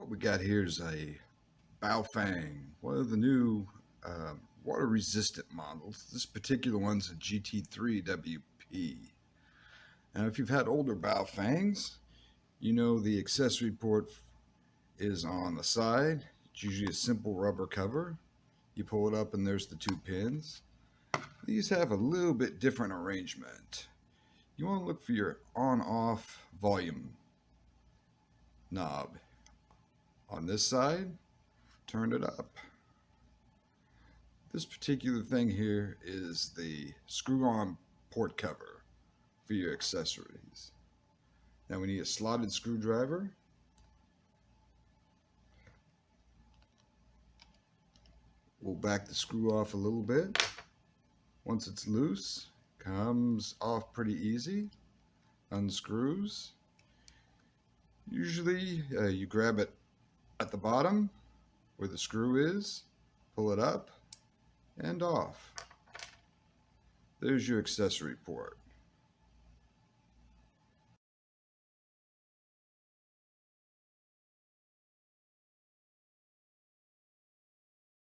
What we got here is a Baofeng, one of the new water resistant models. This particular one's a GT3 WP. Now, if you've had older Baofengs, you know the accessory port is on the side. It's usually a simple rubber cover. You pull it up and there's the two pins. These have a little bit different arrangement. You want to look for your on-off volume knob. On this side, turn it up. This particular thing here is the screw-on port cover for your accessories. Now we need a slotted screwdriver. We'll back the screw off a little bit. Once it's loose, comes off pretty easy. Unscrews. Usually you grab it at the bottom where the screw is, pull it up and off. There's your accessory port.